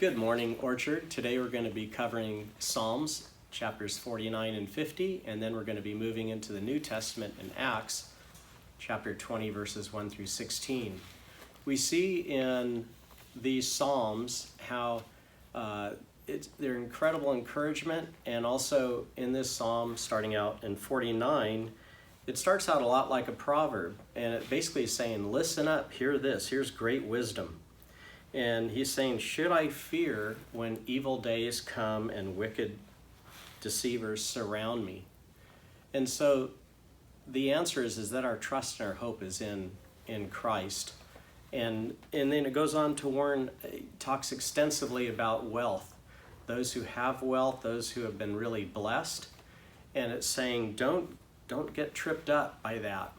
Good morning, Orchard. Today we're going to be covering Psalms, chapters 49 and 50, and then we're going to be moving into the New Testament in Acts, chapter 20, verses 1 through 16. We see in these Psalms how they're incredible encouragement, and also in this Psalm, starting out in 49, it starts out a lot like a proverb, and it basically is saying, listen up, hear this, here's great wisdom. And he's saying, should I fear when evil days come and wicked deceivers surround me? And so the answer is that our trust and our hope is in Christ. And then it goes on to warn, talks extensively about wealth, those who have wealth, those who have been really blessed. And it's saying, don't get tripped up by that,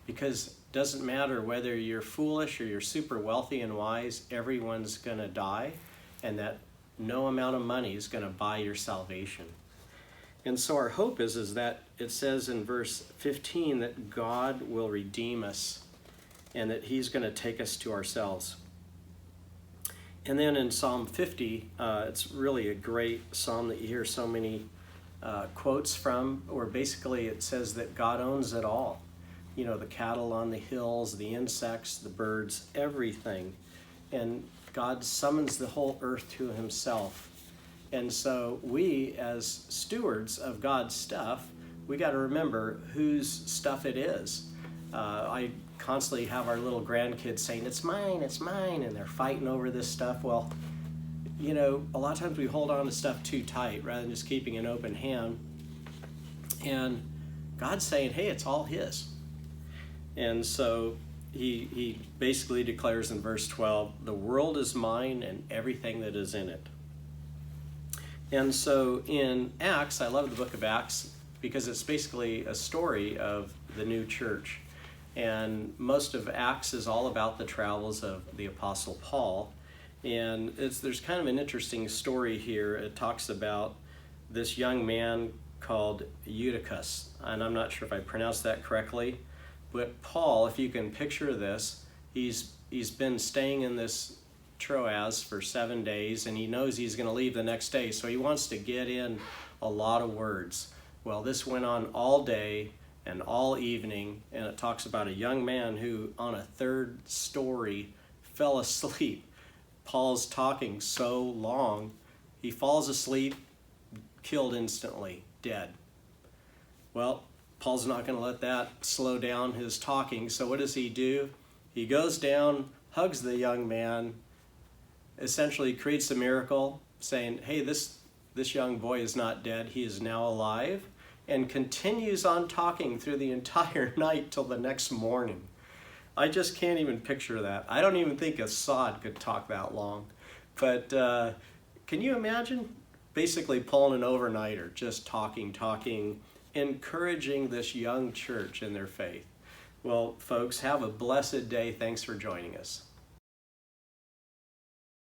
because it doesn't matter whether you're foolish or you're super wealthy and wise, everyone's going to die, and that no amount of money is going to buy your salvation. And so our hope is that it says in verse 15 that God will redeem us and that he's going to take us to ourselves. And then in Psalm 50, it's really a great psalm that you hear so many quotes from, where basically it says that God owns it all. You know, the cattle on the hills, the insects, the birds, everything. And God summons the whole earth to himself. And so we, as stewards of God's stuff, we got to remember whose stuff it is. I constantly have our little grandkids saying, it's mine, and they're fighting over this stuff. Well, you know, a lot of times we hold on to stuff too tight rather than just keeping an open hand. And God's saying, hey, it's all his. And so he basically declares in verse 12, the world is mine and everything that is in it. And so in Acts, I love the book of Acts because it's basically a story of the new church. And most of Acts is all about the travels of the Apostle Paul. And there's kind of an interesting story here. It talks about this young man called Eutychus. And I'm not sure if I pronounced that correctly. But Paul, if you can picture this, he's been staying in this Troas for 7 days, and he knows he's going to leave the next day, so he wants to get in a lot of words. Well, this went on all day and all evening, and it talks about a young man who, on a third story, fell asleep. Paul's talking so long, he falls asleep, killed instantly, dead. Well, Paul's not going to let that slow down his talking, so what does he do? He goes down, hugs the young man, essentially creates a miracle, saying, hey, this young boy is not dead, he is now alive, and continues on talking through the entire night till the next morning. I just can't even picture that. I don't even think a sod could talk that long. But can you imagine basically pulling an overnighter, just talking, encouraging this young church in their faith? Well, folks, have a blessed day. Thanks for joining us.